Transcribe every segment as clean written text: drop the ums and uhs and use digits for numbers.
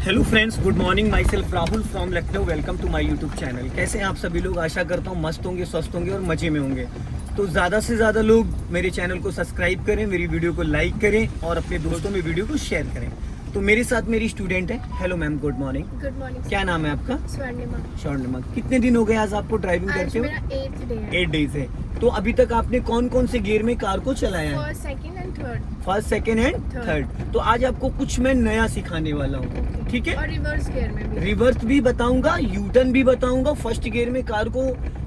Hello friends, good morning. Myself Rahul from Lucknow. Welcome to my YouTube channel. कैसे हैं आप सभी लोग? आशा करता हूँ मस्त होंगे, स्वस्थ होंगे और मजे में होंगे। तो ज़्यादा से ज़्यादा लोग मेरे चैनल को सब्सक्राइब करें, मेरी वीडियो को लाइक करें और अपने दोस्तों में वीडियो को शेयर करें। तो मेरे साथ मेरी स्टूडेंट है। Hello ma'am, good morning. Good morning. क्या नाम है आपका? स्वर्णिमा। स्वर्णिमा। कितने दिन हो गए आज आपको ड्राइविंग करते हो? मेरा 8th डे है। 8 डेज है। तो अभी तक आपने कौन कौन से गियर में कार को चलाया है? First, second and third. First, second and third. तो आज आपको कुछ मैं नया सिखाने वाला हूँ, ठीक है? और रिवर्स गियर में भी। रिवर्स भी बताऊंगा, यू टर्न भी बताऊंगा। फर्स्ट गियर में कार को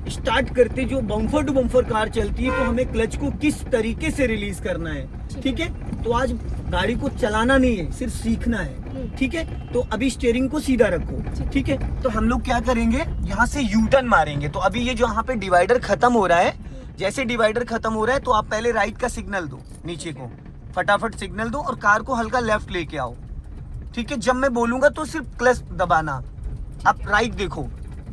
स्टार्ट करते जो बम्फर टू बम्फर कार चलती है, तो हमें क्लच को किस तरीके से रिलीज करना है, ठीक है? तो आज गाड़ी को चलाना नहीं है, सिर्फ सीखना है, ठीक है? तो अभी स्टीयरिंग को सीधा रखो, ठीक है? तो हम लोग क्या करेंगे, यहाँ से यू टर्न मारेंगे। तो अभी ये जो यहाँ पे डिवाइडर खत्म हो रहा है, जैसे डिवाइडर खत्म हो रहा है तो आप पहले राइट का सिग्नल दो, नीचे को फटाफट सिग्नल दो और कार को हल्का लेफ्ट लेके आओ, ठीक है? जब मैं बोलूंगा तो सिर्फ क्लच दबाना। अब राइट देखो,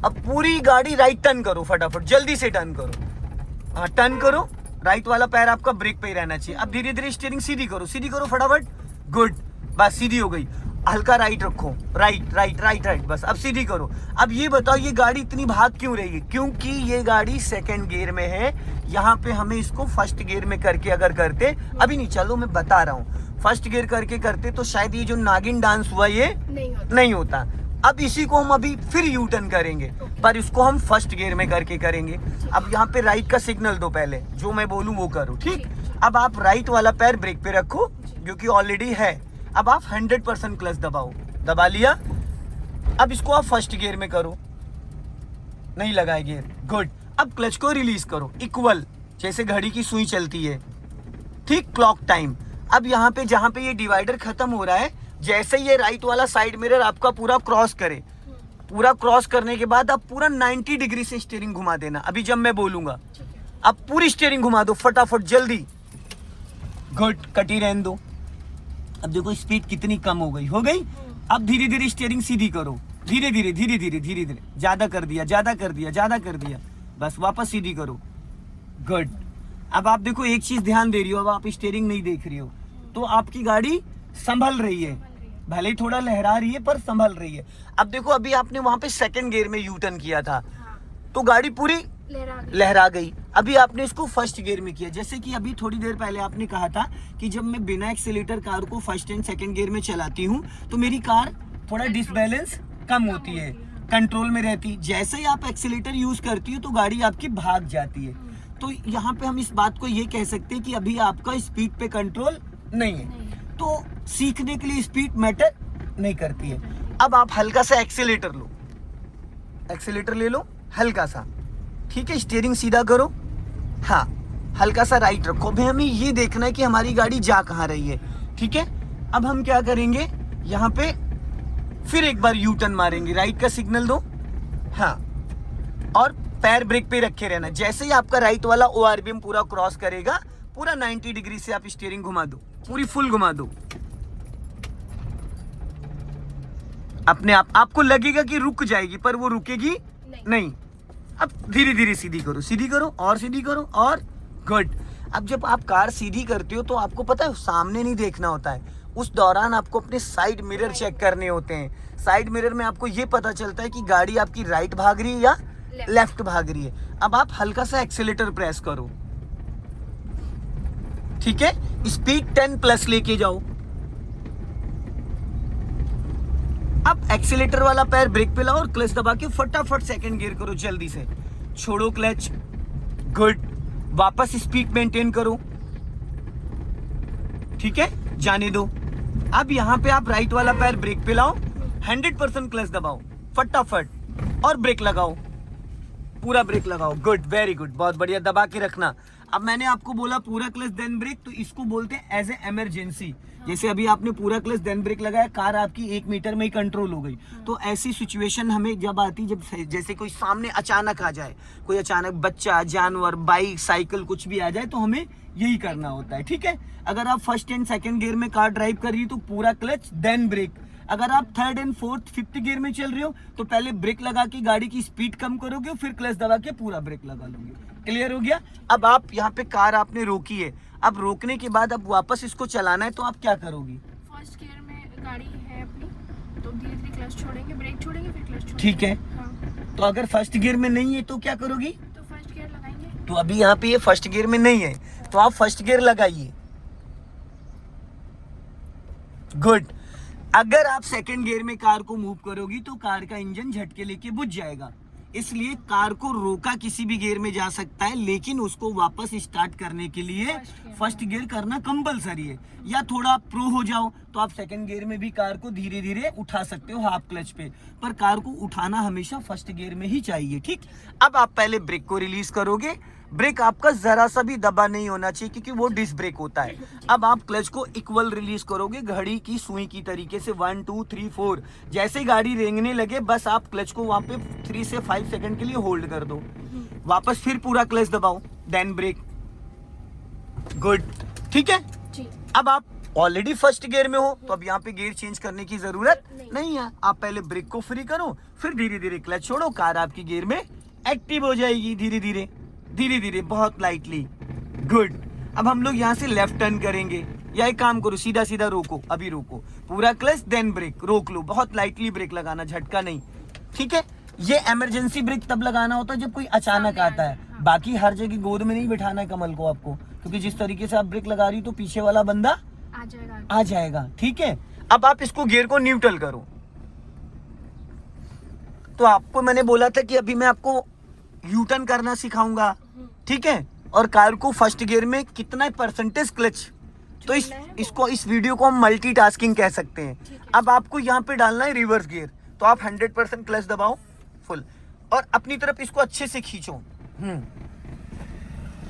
अब पूरी गाड़ी राइट टर्न करो, फटाफट जल्दी से टर्न करो। हाँ, टर्न करो। राइट वाला पैर आपका ब्रेक पे ही रहना चाहिए। अब धीरे धीरे स्टीयरिंग सीधी करो फटाफट। गुड, बस सीधी हो गई। हल्का राइट रखो, राइट राइट राइट राइट, बस अब सीधी करो। अब ये बताओ, ये गाड़ी इतनी भाग क्यों रही है? क्योंकि ये गाड़ी सेकंड गियर में है। यहाँ पे हमें इसको फर्स्ट गियर में करके अगर करते, अभी नहीं, चलो मैं बता रहा हूँ, फर्स्ट गियर करके करते तो शायद ये जो नागिन डांस हुआ ये नहीं होता। अब इसी को हम अभी फिर यू टर्न करेंगे, पर इसको हम फर्स्ट गियर में करके करेंगे। अब यहाँ पे राइट का सिग्नल दो, पहले जो मैं बोलूँ वो करो, ठीक? अब आप राइट वाला पैर ब्रेक पे रखो, जो कि ऑलरेडी है। अब आप 100% क्लच दबाओ, दबा लिया। अब इसको आप फर्स्ट गियर में करो, नहीं लगाए गियर, गुड। अब क्लच को रिलीज करो, इक्वल, जैसे घड़ी की सुई चलती है, ठीक? Clock time. अब यहाँ पे जहाँ पे ये डिवाइडर खत्म हो रहा है, जैसे ये राइट वाला साइड मिरर आपका पूरा क्रॉस करे, पूरा क्रॉस करने के बाद आप पूरा 90 डिग्री से स्टीयरिंग घुमा देना। अभी जब मैं बोलूंगा अब पूरी स्टीयरिंग घुमा दो फटाफट, जल्दी। गुड, कटी रहने दो। अब देखो स्पीड कितनी कम हो गई, अब धीरे धीरे स्टीयरिंग सीधी करो, धीरे धीरे धीरे धीरे धीरे धीरे। ज्यादा कर दिया, ज्यादा कर दिया, ज्यादा कर दिया, बस वापस सीधी करो। गुड। अब आप देखो एक चीज ध्यान दे रही हो, अब आप स्टीयरिंग नहीं देख रही हो, तो आपकी गाड़ी संभल रही है, भले ही थोड़ा लहरा रही है पर संभल रही है। अब देखो, अभी आपने वहां पे सेकंड गियर में यू टर्न किया था, तो गाड़ी पूरी लहरा गई। अभी आपने इसको फर्स्ट गियर में किया, जैसे कि अभी थोड़ी देर पहले आपने कहा था कि जब मैं बिना एक्सीलेटर कार को फर्स्ट एंड सेकंड गियर में चलाती हूँ तो मेरी कार थोड़ा डिसबैलेंस कम होती है, कंट्रोल में रहती। जैसे ही आप एक्सीलेटर यूज करती हो तो गाड़ी आपकी भाग जाती है। तो यहाँ पे हम इस बात को ये कह सकते हैं कि अभी आपका स्पीड पे कंट्रोल नहीं है, तो सीखने के लिए स्पीड मैटर नहीं करती है। अब आप हल्का सा एक्सीलेटर लो, एक्सीलेटर ले लो हल्का सा, ठीक है? स्टीयरिंग सीधा करो, हाँ, हल्का सा राइट रखो। अभी हमें ये देखना है कि हमारी गाड़ी जा कहाँ रही है, ठीक है? अब हम क्या करेंगे, यहाँ पे फिर एक बार यू टर्न मारेंगे, राइट का सिग्नल दो, हाँ, और पैर ब्रेक पे रखे रहना। जैसे ही आपका राइट वाला ORBM पूरा क्रॉस करेगा, पूरा 90 डिग्री से आप स्टीयरिंग घुमा दो, पूरी फुल घुमा दो। अपने आप आपको लगेगा कि रुक जाएगी, पर वो रुकेगी नहीं। अब धीरे धीरे सीधी करो और सीधी करो, और गुड। अब जब आप कार सीधी करते हो तो आपको पता है सामने नहीं देखना होता है, उस दौरान आपको अपने साइड मिरर चेक करने होते हैं। साइड मिरर में आपको ये पता चलता है कि गाड़ी आपकी राइट भाग रही है या लेफ्ट भाग रही है। अब आप हल्का सा एक्सीलेटर प्रेस करो, ठीक है? स्पीड 10+ लेके जाओ। अब एक्सीलेटर वाला पैर ब्रेक पे लाओ और क्लच दबा के फटाफट सेकंड गियर करो, जल्दी से छोड़ो क्लच, गुड। वापस स्पीड मेंटेन करो, ठीक है? जाने दो। अब यहाँ पे आप राइट वाला पैर ब्रेक पे लाओ, 100% क्लच दबाओ फटाफट और ब्रेक लगाओ, पूरा ब्रेक लगाओ, गुड, वेरी गुड, बहुत बढ़िया, दबा के रखना। अब मैंने आपको बोला पूरा क्लच देन ब्रेक, तो इसको बोलते हैं एज ए इमरजेंसी। जैसे अभी आपने पूरा क्लच देन ब्रेक लगाया, कार आपकी 1 मीटर में ही कंट्रोल हो गई। तो ऐसी सिचुएशन हमें जब आती, जब जैसे कोई सामने अचानक आ जाए, कोई अचानक बच्चा, जानवर, बाइक, साइकिल कुछ भी आ जाए, तो हमें यही करना होता है, ठीक है? अगर आप फर्स्ट एंड सेकंड गियर में कार ड्राइव कर रही है तो पूरा क्लच देन ब्रेक। अगर आप third and fourth, fifth gear में चल रहे हो तो पहले ब्रेक लगा के गाड़ी की स्पीड कम करोगे, फिर क्लच दबा के पूरा ब्रेक लगा लोगे। क्लियर हो गया? अब आप यहाँ पे कार आपने रोकी है, अब रोकने के बाद अब वापस इसको चलाना है, तो आप क्या करोगी? फर्स्ट गियर में गाड़ी है अपनी, तो धीरे धीरे क्लच छोड़ेंगे, ब्रेक छोड़ेंगे, फिर क्लच छोड़ेंगे। ठीक है, हाँ, तो अगर फर्स्ट गियर में नहीं है तो क्या करोगी? तो फर्स्ट गियर लगाएंगे। तो अभी यहाँ पे ये फर्स्ट गियर में नहीं है, तो आप फर्स्ट गियर लगाइए। गुड। अगर आप सेकंड गियर में कार को मूव करोगी तो कार का इंजन झटके लेके बुझ जाएगा, इसलिए कार को रोका किसी भी गियर में जा सकता है, लेकिन उसको वापस स्टार्ट करने के लिए फर्स्ट गियर करना कंपलसरी है। या थोड़ा आप प्रो हो जाओ तो आप सेकंड गियर में भी कार को धीरे धीरे उठा सकते हो हाफ क्लच पे, पर कार को उठाना हमेशा फर्स्ट गियर में ही चाहिए। ठीक, अब आप पहले ब्रेक को रिलीज करोगे। ब्रेक आपका जरा सा भी दबा नहीं होना चाहिए क्योंकि वो डिस्क ब्रेक होता है। अब आप क्लच को इक्वल रिलीज करोगे घड़ी की सुई की तरीके से, 1 2 3 4। जैसे ही गाड़ी रेंगने लगे बस आप क्लच को वहां पे 3 से 5 सेकंड के लिए होल्ड कर दो, वापस फिर पूरा क्लच दबाओ, देन ब्रेक। गुड, ठीक है। जी। अब आप ऑलरेडी फर्स्ट गियर में हो तो अब यहाँ पे गियर चेंज करने की जरूरत नहीं है। आप पहले ब्रेक को फ्री करो, फिर धीरे धीरे क्लच छोड़ो, कार आपकी गियर में एक्टिव हो जाएगी धीरे धीरे धीरे धीरे, बहुत लाइटली। गुड। अब हम लोग यहाँ से लेफ्ट टर्न करेंगे, या एक काम करो, सीधा सीधा रोको, अभी रोको, पूरा क्लच देन ब्रेक, रोक लो, बहुत लाइटली ब्रेक लगाना, झटका नहीं। ठीक है, ये इमरजेंसी ब्रेक तब लगाना होता है जब कोई अचानक आता है। हाँ। बाकी हर जगह गोद में नहीं बिठाना है कमल को आपको, क्योंकि जिस तरीके से आप ब्रेक लगा रही हो तो पीछे वाला बंदा आ जाएगा। आ जाएगा। ठीक है, अब आप इसको गियर को न्यूट्रल करो। तो आपको मैंने बोला था कि अभी मैं आपको यू टर्न करना सिखाऊंगा, ठीक है, और कार को फर्स्ट गियर में कितना परसेंटेज क्लच, तो इसको इस वीडियो को हम मल्टीटास्किंग कह सकते हैं। अब आपको यहाँ पे डालना है रिवर्स गियर, तो आप 100% क्लच दबाओ फुल, और अपनी तरफ इसको अच्छे से खींचो।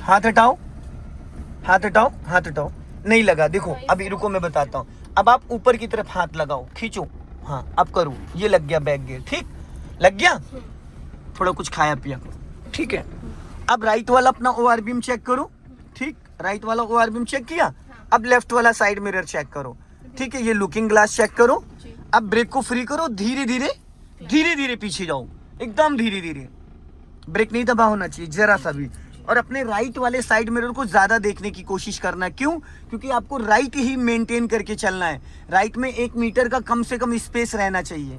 हाथ हटाओ, हाथ हटाओ, हाथ हटाओ, नहीं लगा, देखो अभी रुको मैं बताता हूँ। अब आप ऊपर की तरफ हाथ लगाओ, खींचो, हाँ अब करो, ये लग गया बैक गियर। ठीक, लग गया, थोड़ा कुछ खाया पिया, ठीक है। अब राइट वाला अपना ओआरबीएम चेक करो। ठीक, राइट वाला ओआरबीएम चेक किया, अब लेफ्ट वाला साइड मिरर चेक करो। ठीक है, ये लुकिंग ग्लास चेक करो। अब ब्रेक को फ्री करो, धीरे धीरे धीरे धीरे पीछे जाओ, एकदम धीरे धीरे, ब्रेक नहीं दबा होना चाहिए जरा सा भी। और अपने राइट वाले साइड मिरर को ज्यादा देखने की कोशिश करना, क्यों? क्योंकि आपको राइट ही मेंटेन करके चलना है। राइट में 1 मीटर का कम से कम स्पेस रहना चाहिए।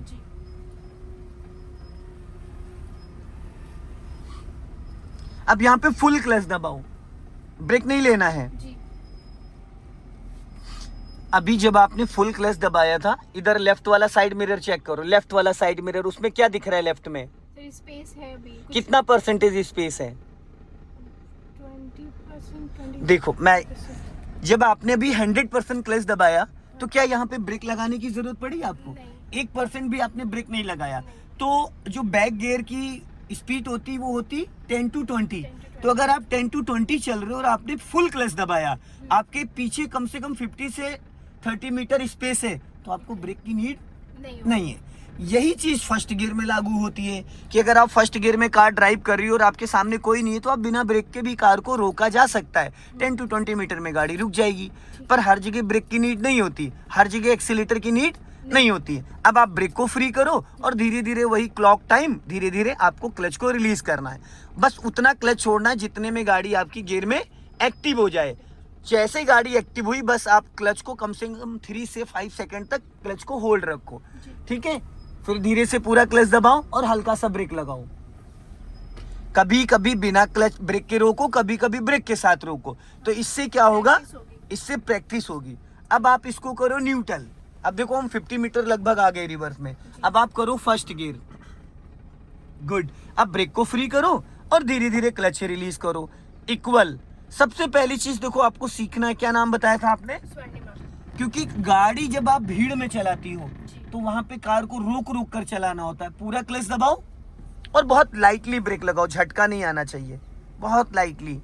अब यहाँ पे फुल क्लच दबाओ, ब्रेक नहीं लेना है। जी। अभी जब आपने फुल क्लच दबाया था, इधर लेफ्ट वाला साइड मिरर चेक करो, लेफ्ट वाला साइड मिरर, उसमें क्या दिख रहा है लेफ्ट में? स्पेस है अभी, कितना परसेंटेज स्पेस है? 20%। देखो, मैं जब आपने अभी 100% क्लच दबाया तो क्या यहाँ पे ब्रेक लगाने की जरूरत पड़ी आपको? 1% भी आपने ब्रेक नहीं लगाया। तो जो बैक गियर की स्पीड होती वो होती 10 to 20। तो अगर आप 10 to 20 चल रहे हो और आपने फुल क्लच दबाया, आपके पीछे कम से कम 50 से 30 मीटर स्पेस है, तो आपको ब्रेक की नीड नहीं है। यही चीज फर्स्ट गियर में लागू होती है कि अगर आप फर्स्ट गियर में कार ड्राइव कर रही हो और आपके सामने कोई नहीं है, तो आप बिना ब्रेक के भी कार को रोका जा सकता है। 10 to 20 मीटर में गाड़ी रुक जाएगी, पर हर जगह ब्रेक की नीड नहीं होती, हर जगह एक्सीलेटर की नीड नहीं होती है। अब आप ब्रेक को फ्री करो और धीरे धीरे वही क्लॉक टाइम, धीरे धीरे आपको क्लच को रिलीज करना है। बस उतना क्लच छोड़ना है जितने में गाड़ी आपकी गियर में एक्टिव हो जाए। जैसे ही गाड़ी एक्टिव हुई, बस आप क्लच को कम से कम 3 से 5 सेकंड तक क्लच को होल्ड रखो। ठीक है, फिर धीरे से पूरा क्लच दबाओ और हल्का सा ब्रेक लगाओ। कभी कभी बिना क्लच ब्रेक के रोको, कभी कभी ब्रेक के साथ रोको। तो इससे क्या होगा? इससे प्रैक्टिस होगी। अब आप इसको करो न्यूट्रल। अब देखो हम 50 मीटर लगभग आ गए रिवर्स में। अब आप करो फर्स्ट गियर। गुड। अब ब्रेक को फ्री करो और धीरे धीरे क्लच रिलीज करो, इक्वल। सबसे पहली चीज देखो आपको सीखना है, क्या नाम बताया था आपने? क्योंकि गाड़ी जब आप भीड़ में चलाती हो तो वहां पे कार को रोक रोक कर चलाना होता है। पूरा क्लच दबाओ और बहुत लाइटली ब्रेक लगाओ, झटका नहीं आना चाहिए, बहुत लाइटली।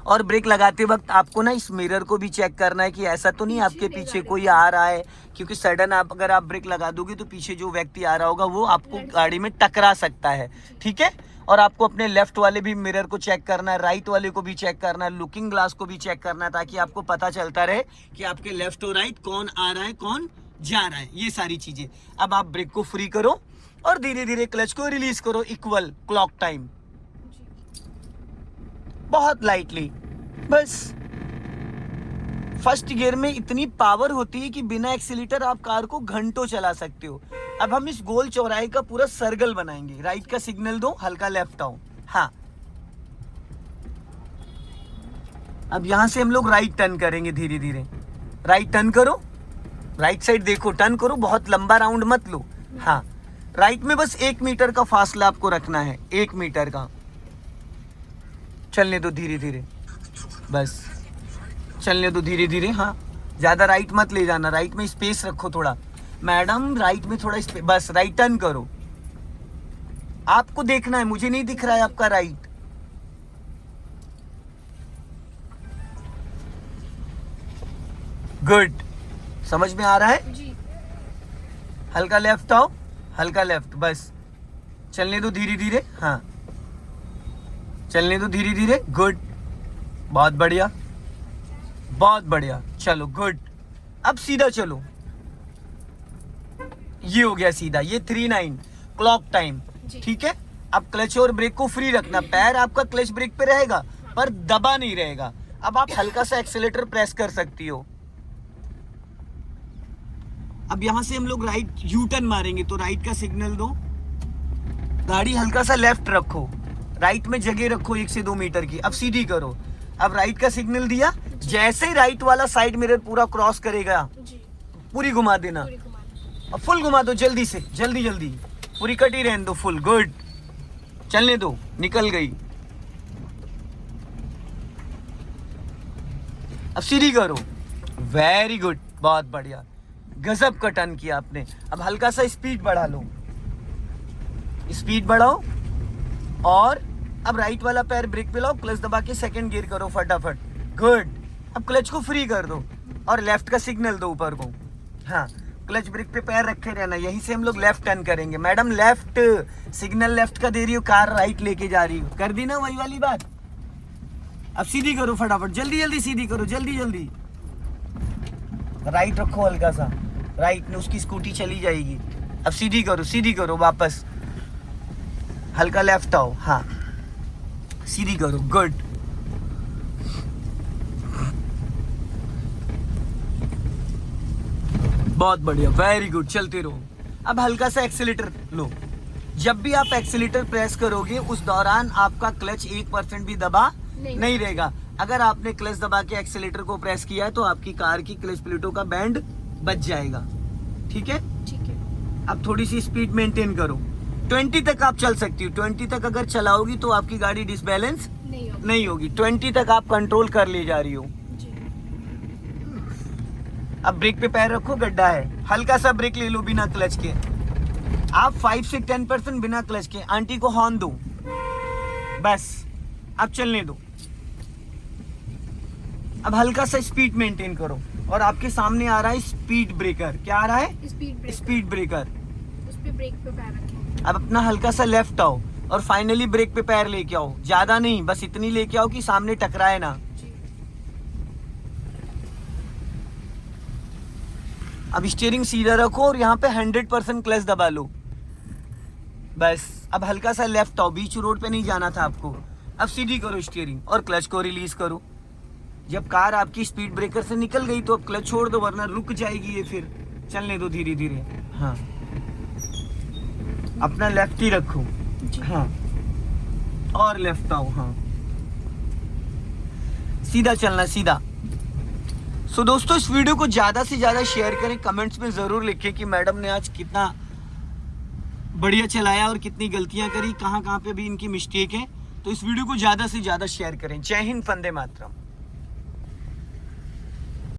और ब्रेक लगाते वक्त आपको ना इस मिरर को भी चेक करना है कि ऐसा तो नहीं आपके पीछे कोई आ रहा है, क्योंकि सडन अगर आप ब्रेक लगा दोगे तो पीछे जो व्यक्ति आ रहा होगा वो आपको गाड़ी में टकरा सकता है। ठीक है, और आपको अपने लेफ्ट वाले भी मिरर को चेक करना है, राइट वाले को भी चेक करना है, लुकिंग ग्लास को भी चेक करना है, ताकि आपको पता चलता रहे कि आपके लेफ्ट और राइट कौन आ रहा है, कौन जा रहा है, ये सारी चीजें। अब आप ब्रेक को फ्री करो और धीरे धीरे क्लच को रिलीज करो, इक्वल क्लॉक टाइम, बहुत लाइटली, बस फर्स्ट गियर में इतनी पावर होती है कि बिना एक्सीलेटर आप कार को घंटों चला सकते हो। अब हम इस गोल चौराहे का पूरा सर्कल बनाएंगे। राइट का सिग्नल दो, हल्का लेफ्ट आओ। हाँ, अब यहां से हम लोग राइट टर्न करेंगे धीरे धीरे। राइट टर्न करो, राइट साइड देखो, टर्न करो, बहुत लंबा राउंड मत लो। हाँ, राइट में बस 1 मीटर का फासला आपको रखना है, 1 मीटर का। चलने दो धीरे धीरे, बस चलने दो धीरे धीरे। हाँ, ज्यादा राइट मत ले जाना, राइट में स्पेस रखो थोड़ा। मैडम राइट में थोड़ा स्पेस, बस राइट टर्न करो। आपको देखना है, मुझे नहीं दिख रहा है आपका राइट। गुड, समझ में आ रहा है? जी। हल्का लेफ्ट आओ, हल्का लेफ्ट, बस चलने दो धीरे धीरे। हाँ, चलने दो धीरे धीरे। गुड, बहुत बढ़िया, बहुत बढ़िया, चलो गुड। अब सीधा चलो, ये हो गया सीधा, ये 39 क्लॉक टाइम। ठीक है, अब क्लच और ब्रेक को फ्री रखना, पैर आपका क्लच ब्रेक पे रहेगा पर दबा नहीं रहेगा। अब आप हल्का सा एक्सीलेटर प्रेस कर सकती हो। अब यहां से हम लोग राइट यू टर्न मारेंगे, तो राइट का सिग्नल दो, गाड़ी हल्का सा लेफ्ट रखो, राइट में जगह रखो 1 से 2 मीटर की। अब सीधी करो। अब राइट का सिग्नल दिया, जैसे ही राइट वाला साइड मिरर पूरा क्रॉस करेगा पूरी घुमा देना। अब फुल घुमा दो जल्दी से, जल्दी जल्दी, पूरी कटी रहने दो, फुल। गुड, चलने दो, निकल गई। अब सीधी करो, वेरी गुड, बहुत बढ़िया, गजब का टर्न किया आपने। अब हल्का सा स्पीड बढ़ा लो, स्पीड बढ़ाओ, और अब राइट वाला पैर ब्रेक पे लाओ, क्लच दबा के सेकंड गियर करो फटाफट। गुड, अब क्लच को फ्री कर दो और लेफ्ट का सिग्नल दो ऊपर को। हाँ, क्लच ब्रेक पे पैर रखे रहना, यहीं से हम लोग लेफ्ट टर्न करेंगे। मैडम लेफ्ट, सिग्नल लेफ्ट का दे रही हो, कार राइट लेके जा रही हो, कर दी ना वही वाली बात। अब सीधी करो फटाफट, जल्दी जल्दी सीधी करो, जल्दी जल्दी। राइट रखो हल्का सा, राइट में उसकी स्कूटी चली जाएगी। अब सीधी करो, सीधी करो, वापस हल्का लेफ्ट आओ। हाँ, सीधी करो, गुड। बहुत बढ़िया, वेरी गुड, चलते रहो। अब हल्का सा एक्सीलेटर लो। जब भी आप एक्सीलेटर प्रेस करोगे उस दौरान आपका क्लच 1% भी दबा नहीं रहेगा। अगर आपने क्लच दबा के एक्सीलेटर को प्रेस किया है तो आपकी कार की क्लच प्लेटों का बैंड बच जाएगा। ठीक है, ठीक है। अब थोड़ी सी स्पीड मेंटेन करो, 20 तक आप चल सकती हो। 20 तक अगर चलाओगी तो आपकी गाड़ी डिसबैलेंस नहीं होगी। 20 तक आप कंट्रोल कर ले जा रही हो। अब ब्रेक पे पैर रखो, गड्ढा है, हल्का सा ब्रेक ले लो बिना क्लच के। आप 5 से 10% बिना क्लच के। आंटी को हॉर्न दो, बस अब चलने दो। अब हल्का सा स्पीड मेंटेन करो, और आपके सामने आ रहा है स्पीड ब्रेकर। क्या आ रहा है? Speed breaker. उस पे ब्रेक पे पैर रखें। अब अपना हल्का सा लेफ्ट आओ और फाइनली ब्रेक पे पैर लेके आओ। ज्यादा नहीं, बस इतनी लेके आओ कि सामने टकराए ना। अब स्टीयरिंग सीधा रखो और यहाँ पे 100% क्लच दबा लो, बस। अब हल्का सा लेफ्ट आओ, बीच रोड पे नहीं जाना था आपको। अब सीधी करो स्टीयरिंग और क्लच को रिलीज करो। जब कार आपकी स्पीड ब्रेकर से निकल गई तो अब क्लच छोड़ दो, वरना रुक जाएगी ये, फिर चलने दो धीरे धीरे। हाँ, अपना लेफ्ट ही रखो। हाँ, और लेफ्ट आओ। हाँ, सीधा चलना, सीधा। सो दोस्तों, इस वीडियो को ज्यादा से ज्यादा शेयर करें, कमेंट्स में जरूर लिखें कि मैडम ने आज कितना बढ़िया चलाया और कितनी गलतियां करी, कहाँ पे भी इनकी मिस्टेक है। तो इस वीडियो को ज्यादा से ज्यादा शेयर करें। जय हिंद, वंदे मातरम।